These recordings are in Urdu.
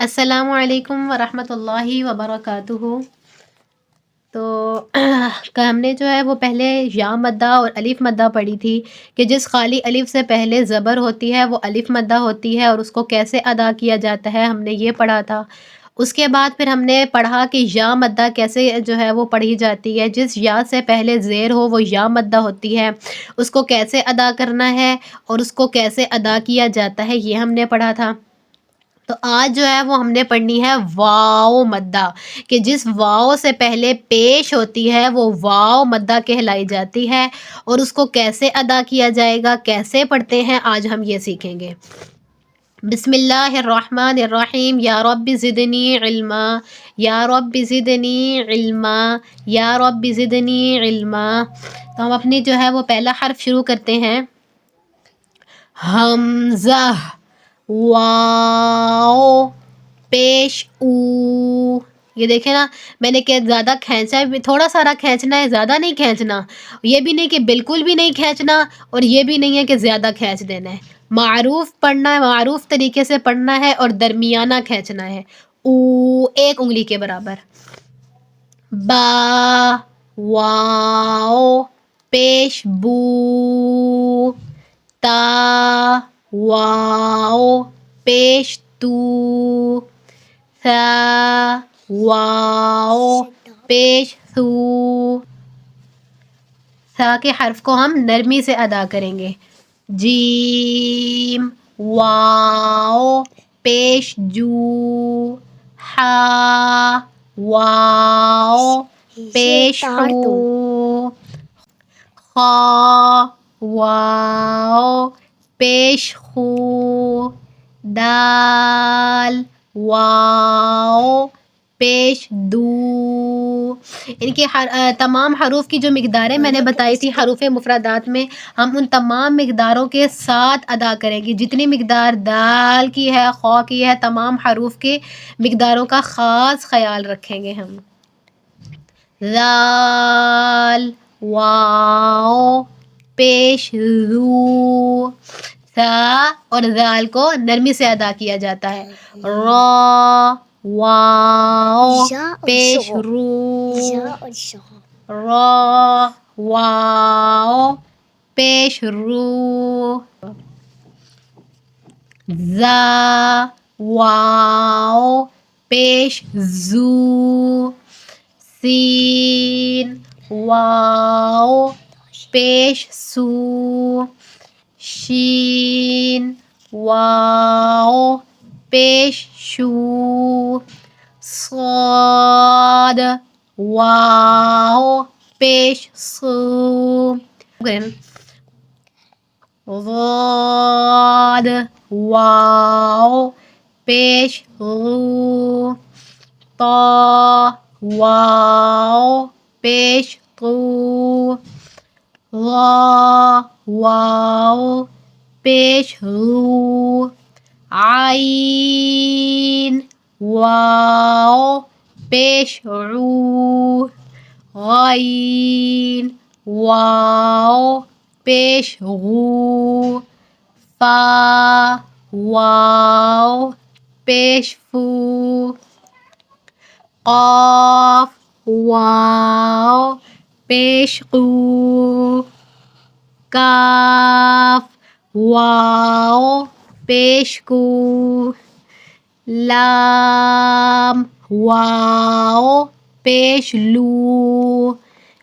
السلام علیکم ورحمۃ اللہ وبرکاتہ۔ تو ہم نے جو ہے وہ پہلے یا مدہ اور الف مدہ پڑھی تھی کہ جس خالی الف سے پہلے زبر ہوتی ہے وہ الف مدہ ہوتی ہے اور اس کو کیسے ادا کیا جاتا ہے، ہم نے یہ پڑھا تھا۔ اس کے بعد پھر ہم نے پڑھا کہ یا مدہ کیسے جو ہے وہ پڑھی جاتی ہے، جس یا سے پہلے زیر ہو وہ یا مدہ ہوتی ہے، اس کو کیسے ادا کرنا ہے اور اس کو کیسے ادا کیا جاتا ہے، یہ ہم نے پڑھا تھا۔ تو آج جو ہے وہ ہم نے پڑھنی ہے واو مدہ، کہ جس واو سے پہلے پیش ہوتی ہے وہ واو مدہ کہلائی جاتی ہے، اور اس کو کیسے ادا کیا جائے گا، کیسے پڑھتے ہیں، آج ہم یہ سیکھیں گے۔ بسم اللہ الرحمن الرحیم۔ یا رب زدنی علما، یا رب زدنی علما، یا رب زدنی علما۔ تو ہم اپنی جو ہے وہ پہلا حرف شروع کرتے ہیں، حمزہ، واو، پیش او۔ یہ دیکھیں نا، میں نے کہ زیادہ کھینچا ہے، تھوڑا سارا کھینچنا ہے، زیادہ نہیں کھینچنا، یہ بھی نہیں کہ بالکل بھی نہیں کھینچنا اور یہ بھی نہیں ہے کہ زیادہ کھینچ دینا ہے۔ معروف پڑھنا ہے، معروف طریقے سے پڑھنا ہے اور درمیانہ کھینچنا ہے۔ او ایک انگلی کے برابر۔ با، واو، پیش بو، تا، واو، پیش تو، ثا، واو، پیش ثو۔ ثا کے حرف کو ہم نرمی سے ادا کریں گے۔ جیم، واو، پیش جو، ہا، واو، پیش ہو، خا، واو، پیش خو، دال، واو، پیش دو۔ ان کے تمام حروف کی جو مقداریں میں نے بتائی تھی حروف مفردات میں، ہم ان تمام مقداروں کے ساتھ ادا کریں گے۔ جتنی مقدار دال کی ہے، خا کی ہے، تمام حروف کے مقداروں کا خاص خیال رکھیں گے ہم۔ ذال، واو، پیش ذو، ثا اور ذال کو نرمی سے ادا کیا جاتا ہے۔ را، واو، پیش رو، را، واو، پیش رو۔ زا، واو، پیش زو، سین، واو، پیش سو، شین، واو، پیش شو، صاد، واو، پیش صو، ضاد، واو، پیش غو، طا، واو، پیش طو، ظا، واو، پیش غو، عین، واو، پیش عو، غین، واو، پیش غو، فا، واو، پیش فو، قاف، واو، پیش قو، کاف، واو، پیش کو، لام، واو، پیش لو،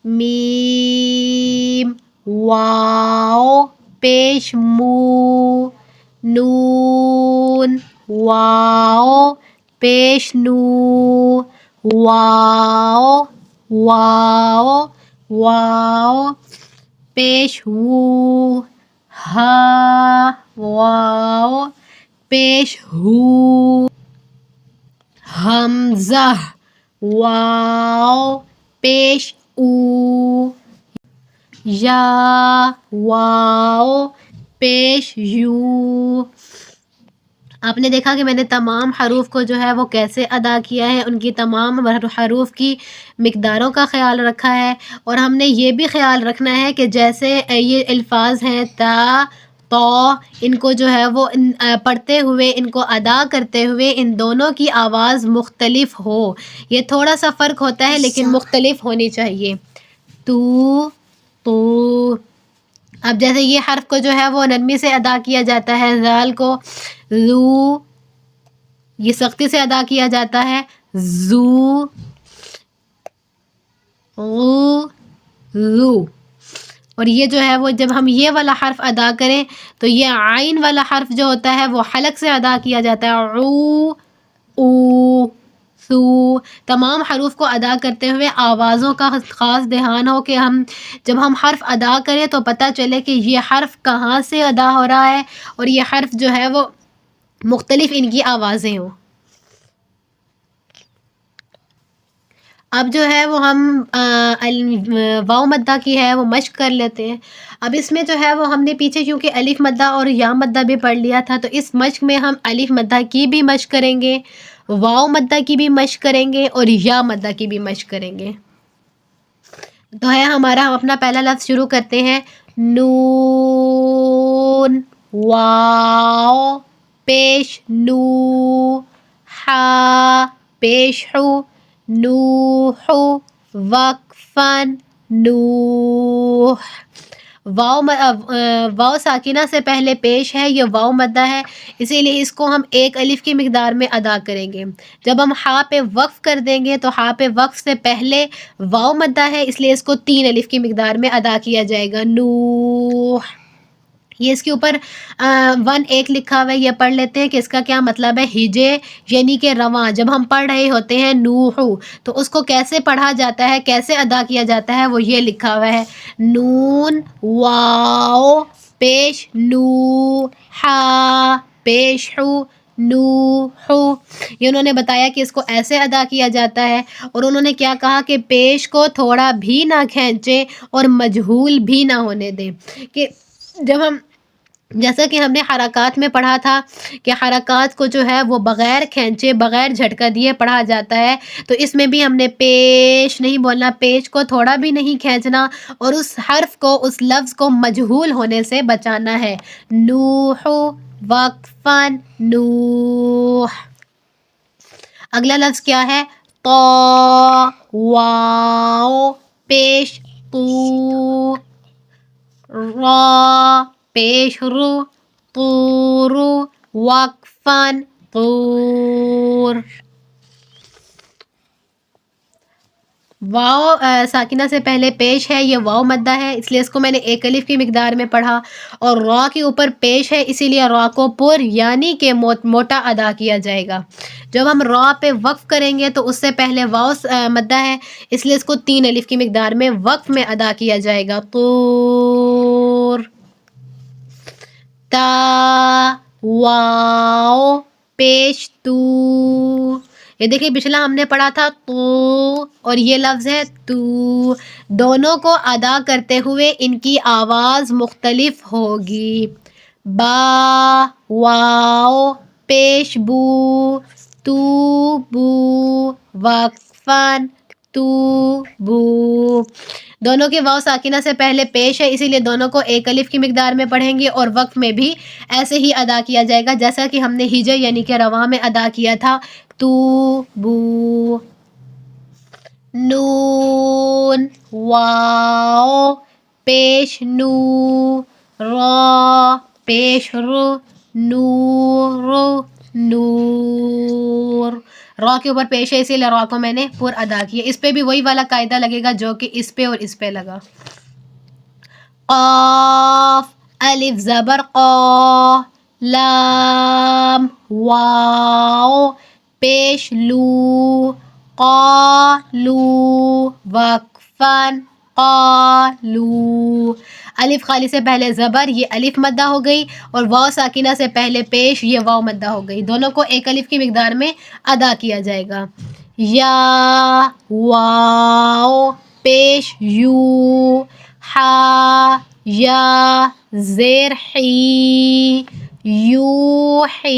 میم، واو، پیش مو، نون، واو، پیش نو، واو، واو، واو، پیش وو، ہا، واو، پیش ہو، حمزہ، واو، پیش او، یا، واو، پیش یو۔ آپ نے دیکھا کہ میں نے تمام حروف کو جو ہے وہ کیسے ادا کیا ہے، ان کی تمام حروف کی مقداروں کا خیال رکھا ہے، اور ہم نے یہ بھی خیال رکھنا ہے کہ جیسے یہ الفاظ ہیں تا، تو ان کو جو ہے وہ پڑھتے ہوئے، ان کو ادا کرتے ہوئے ان دونوں کی آواز مختلف ہو. یہ تھوڑا سا فرق ہوتا ہے لیکن مختلف ہونی چاہیے. تو اب جیسے یہ حرف کو جو ہے وہ نرمی سے ادا کیا جاتا ہے، ذال کو زو، یہ سختی سے ادا کیا جاتا ہے زو، غو، زو. اور یہ جو ہے وہ جب ہم یہ والا حرف ادا کریں تو یہ عین والا حرف جو ہوتا ہے وہ حلق سے ادا کیا جاتا ہے، او، او، سو. تمام حروف کو ادا کرتے ہوئے آوازوں کا خاص دھیان ہو کہ جب ہم حرف ادا کریں تو پتہ چلے کہ یہ حرف کہاں سے ادا ہو رہا ہے اور یہ حرف جو ہے وہ مختلف ان کی آوازیں ہوں. اب جو ہے وہ ہم واو مدہ کی ہے وہ مشق کر لیتے ہیں. اب اس میں جو ہے وہ ہم نے پیچھے کیونکہ الف مدہ اور یا مدہ بھی پڑھ لیا تھا، تو اس مشق میں ہم الف مدہ کی بھی مشق کریں گے، واو مدہ کی بھی مشق کریں گے اور یا مدہ کی بھی مشق کریں گے. تو ہے ہمارا، ہم اپنا پہلا لفظ شروع کرتے ہیں. نون، واو پیش نو، ہا پیش ہو، نوح، وقفاً نوح. واو ساکنہ سے پہلے پیش ہے، یہ واو مدہ ہے، اسی لیے اس کو ہم ایک الف کی مقدار میں ادا کریں گے. جب ہم ہا پہ وقف کر دیں گے تو ہا پہ وقف سے پہلے واو مدہ ہے، اس لیے اس کو 3 الف کی مقدار میں ادا کیا جائے گا. نوح. یہ اس کے اوپر 1 لکھا ہوا ہے، یہ پڑھ لیتے ہیں کہ اس کا کیا مطلب ہے. ہجے یعنی کہ رواں. جب ہم پڑھ رہے ہوتے ہیں نوحو تو اس کو کیسے پڑھا جاتا ہے، کیسے ادا کیا جاتا ہے، وہ یہ لکھا ہوا ہے. نون، واو پیش نو، ہا پیش ہو، نوحو. یہ انہوں نے بتایا کہ اس کو ایسے ادا کیا جاتا ہے، اور انہوں نے کیا کہا کہ پیش کو تھوڑا بھی نہ کھینچے اور مجہول بھی نہ ہونے دیں. کہ جب جیسا کہ ہم نے حرکات میں پڑھا تھا کہ حرکات کو جو ہے وہ بغیر کھینچے، بغیر جھٹکا دیے پڑھا جاتا ہے، تو اس میں بھی ہم نے پیش نہیں بولنا، پیش کو تھوڑا بھی نہیں کھینچنا اور اس حرف کو، اس لفظ کو مجہول ہونے سے بچانا ہے. نوح، وقفاً نوح. اگلا لفظ کیا ہے؟ تو، واو پیش تو، را پیش رو، طور، وقفاً طور. واو ساکنہ سے پہلے پیش ہے، یہ واو مدہ ہے، اس لیے اس کو میں نے 1 الف کی مقدار میں پڑھا. اور را کے اوپر پیش ہے، اسی لیے را کو پر یعنی کہ موٹا ادا کیا جائے گا. جب ہم را پہ وقف کریں گے تو اس سے پہلے واو مدہ ہے، اس لیے اس کو 3 الف کی مقدار میں وقف میں ادا کیا جائے گا. طور. تا، واو پیش تو. یہ دیکھیں پچھلا ہم نے پڑھا تھا تو، اور یہ لفظ ہے تو. دونوں کو ادا کرتے ہوئے ان کی آواز مختلف ہوگی. با، واو پیش بو، تو بو، وقفاً تو بو. دونوں کے واو ساکنہ سے پہلے پیش ہے، اسی لیے دونوں کو 1 الف کی مقدار میں پڑھیں گے اور وقف میں بھی ایسے ہی ادا کیا جائے گا جیسا کہ ہم نے ہجے یعنی کہ رواں میں ادا کیا تھا. تو بو. نون، واو پیش نو، را پیش رو، نور، نور. را کے اوپر پیش ہے، اسی لیے را کو میں نے پر ادا کیا. اس پہ بھی وہی والا قاعدہ لگے گا جو کہ اس پہ اور اس پہ لگا. قاف الف زبر قا، لام واو پیش لو، قالو، وقفاً قالو. الف خالی سے پہلے زبر، یہ الف مدہ ہو گئی، اور واو ساکنہ سے پہلے پیش، یہ واو مدہ ہو گئی. دونوں کو 1 الف کی مقدار میں ادا کیا جائے گا. یا، واو پیش یو، ہا یا زیر حی، یوحی،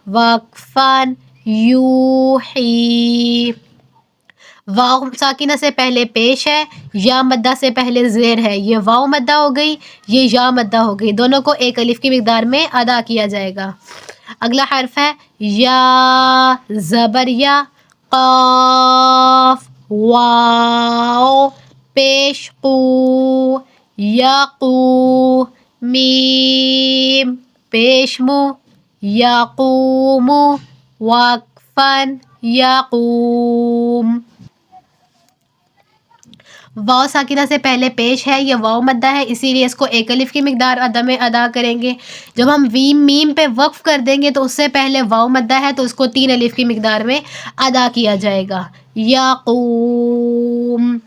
وقفاً یوحی. واو ساکنہ سے پہلے پیش ہے، یا مدہ سے پہلے زیر ہے، یہ واو مدہ ہو گئی، یہ یا مدہ ہو گئی، دونوں کو ایک الف کی مقدار میں ادا کیا جائے گا۔ اگلا حرف ہے یا، زبر یا، قاف، واو، پیش قو، یقو، میم، پیش مو، یقوم، وقفاً، یقوم۔ واو ساکنہ سے پہلے پیش ہے، یہ واو مدہ ہے، اسی لیے اس کو ایک الف کی مقدار میں ادا کریں گے۔ جب ہم میم پہ وقف کر دیں گے تو اس سے پہلے واو مدہ ہے تو اس کو 3 الف کی مقدار میں ادا کیا جائے گا۔ یقوم،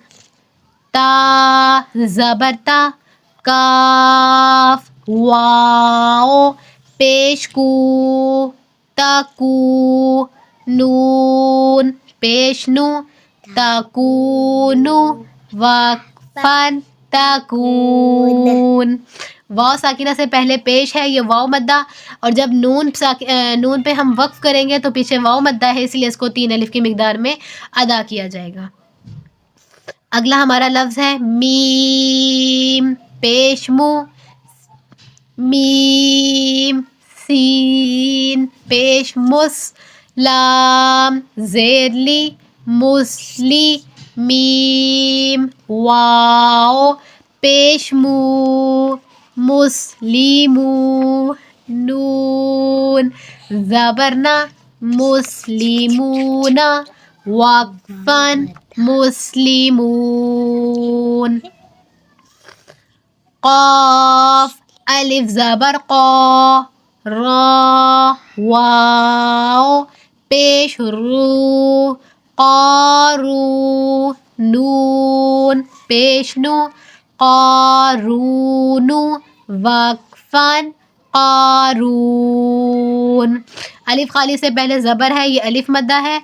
تا، زبر تا، کاف، واو، پیش کو، تکو، نون، پیش نو، تکونو، وقفاً، تکون۔ واو ساکنہ سے پہلے پیش ہے، یہ واو مدہ، اور جب نون پہ ہم وقف کریں گے تو پیچھے واو مدہ ہے، اس لیے اس کو 3 الف کی مقدار میں ادا کیا جائے گا۔ اگلا ہمارا لفظ ہے میم، پیش مو، میم، سین، پیش مس، لام، زیر لی، مسلی، میم، واو، پیش مو، مسلیمو، نون، زبرنا، مسلمون، وقفاً، مسلمون۔ قاف، الف زبر قا، را، واو، پیش رو، قارو، نون، پیش نو، قارونو، وقفاً، قارون۔ الف خالی سے پہلے زبر ہے، یہ الف مدہ ہے،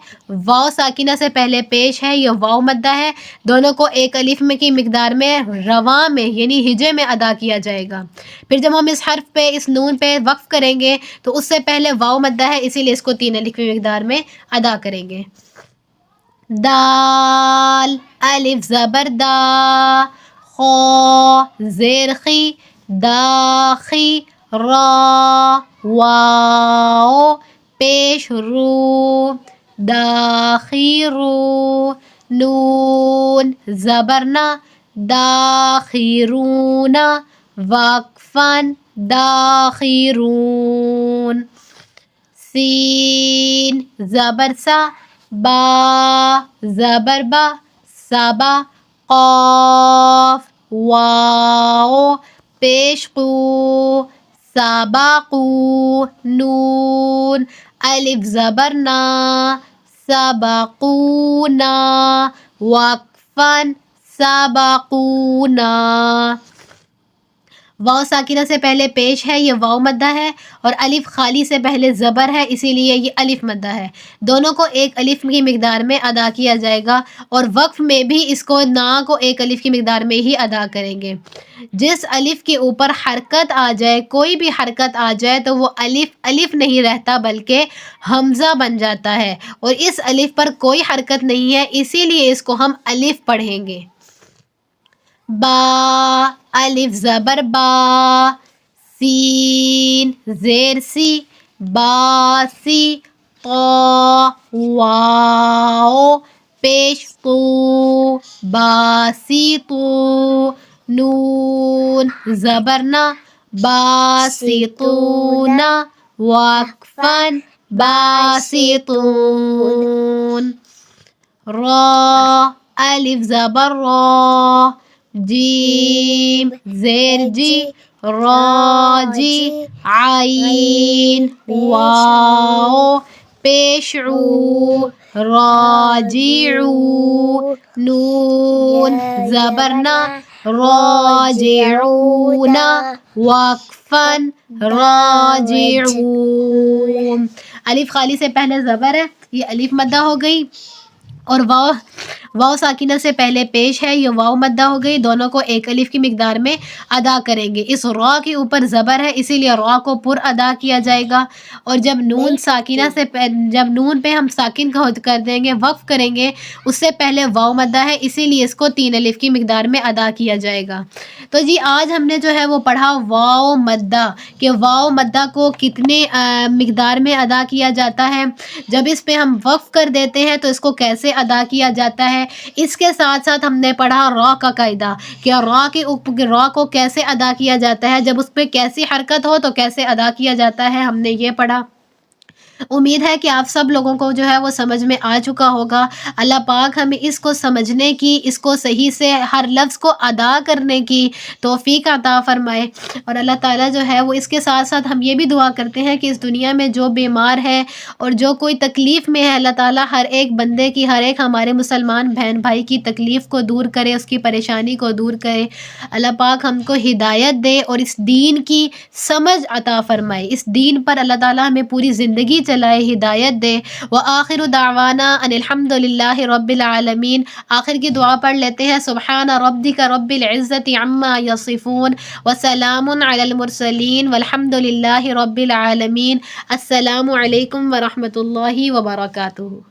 واو ساکنہ سے پہلے پیش ہے، یہ واو مدہ ہے، دونوں کو ایک الف میں کی مقدار میں رواں میں یعنی ہجے میں ادا کیا جائے گا۔ پھر جب ہم اس حرف پہ، اس نون پہ وقف کریں گے تو اس سے پہلے واو مدہ ہے، اسی لیے اس کو 3 الف کی مقدار میں ادا کریں گے۔ دال، الف زبر دا، خو، زیر خی، داخی، را، واو، پیش رو، داخیرو، نون، زبرنا، داخیرون، وقفاً، داخیرون۔ سین، زبر سا، با، زبر با، سبا، قاف، واو، پیش قو، سبقو، نون، الف زبر نا، سبقونا، وقفاً، سبقونا۔ واو ساکنہ سے پہلے پیش ہے، یہ واو مدہ ہے، اور الف خالی سے پہلے زبر ہے، اسی لیے یہ الف مدہ ہے، دونوں کو ایک الف کی مقدار میں ادا کیا جائے گا، اور وقف میں بھی اس کو کو ایک الف کی مقدار میں ہی ادا کریں گے۔ جس الف کے اوپر حرکت آ جائے، کوئی بھی حرکت آ جائے تو وہ الف نہیں رہتا بلکہ حمزہ بن جاتا ہے، اور اس الف پر کوئی حرکت نہیں ہے، اسی لیے اس کو ہم الف پڑھیں گے۔ با، الف زبر با، سین، زیر سی، باسی، قا، واو، پیش قو، باسیطو، نون، زبرنا، باسطون، وقفاً، باسطون۔ را، الف زبر را، جیم، زیر جی، راجی، عین، واو، پیش عو، راجعو، نون، زبرنا، راجعون، وقفاً، راجعون۔ الف خالی سے پہلے زبر ہے، یہ الف مدہ ہو گئی، اور واو واو ساکنہ سے پہلے پیش ہے، یہ واو مدہ ہو گئی، دونوں کو ایک الف کی مقدار میں ادا کریں گے۔ اس را کے اوپر زبر ہے، اسی لیے را کو پر ادا کیا جائے گا، اور جب نون ساکنہ سے جب نون پہ ہم ساکن کا کر دیں گے، وقف کریں گے، اس سے پہلے واو مدہ ہے، اسی لیے اس کو 3 الف کی مقدار میں ادا کیا جائے گا۔ تو جی آج ہم نے جو ہے وہ پڑھا واو مدہ، کہ واو مدہ کو کتنے مقدار میں ادا کیا جاتا ہے، جب اس پہ ہم وقف کر دیتے ہیں تو اس کو کیسے ادا کیا جاتا ہے۔ اس کے ساتھ ساتھ ہم نے پڑھا را کا قاعدہ، کہ را کو کیسے ادا کیا جاتا ہے، جب اس پہ کیسی حرکت ہو تو کیسے ادا کیا جاتا ہے، ہم نے یہ پڑھا۔ امید ہے کہ آپ سب لوگوں کو جو ہے وہ سمجھ میں آ چکا ہوگا۔ اللہ پاک ہمیں اس کو سمجھنے کی، اس کو صحیح سے ہر لفظ کو ادا کرنے کی توفیق عطا فرمائے، اور اللہ تعالیٰ جو ہے وہ اس کے ساتھ ساتھ ہم یہ بھی دعا کرتے ہیں کہ اس دنیا میں جو بیمار ہے اور جو کوئی تکلیف میں ہے، اللہ تعالیٰ ہر ایک بندے کی، ہر ایک ہمارے مسلمان بہن بھائی کی تکلیف کو دور کرے، اس کی پریشانی کو دور کرے۔ اللہ پاک ہم کو ہدایت دے اور اس دین کی سمجھ عطا فرمائے، اس دین پر اللہ تعالیٰ ہمیں پوری زندگی چلائے، ہدایت دے۔ وآخر دعوانا ان الحمد للہ رب العالمین۔ آخر کی دعا پڑھ لیتے ہیں، سبحان ربک رب العزت عما یصفون وسلام علی المرسلین والحمد للہ رب العالمین۔ السلام علیکم ورحمۃ اللہ وبرکاتہ۔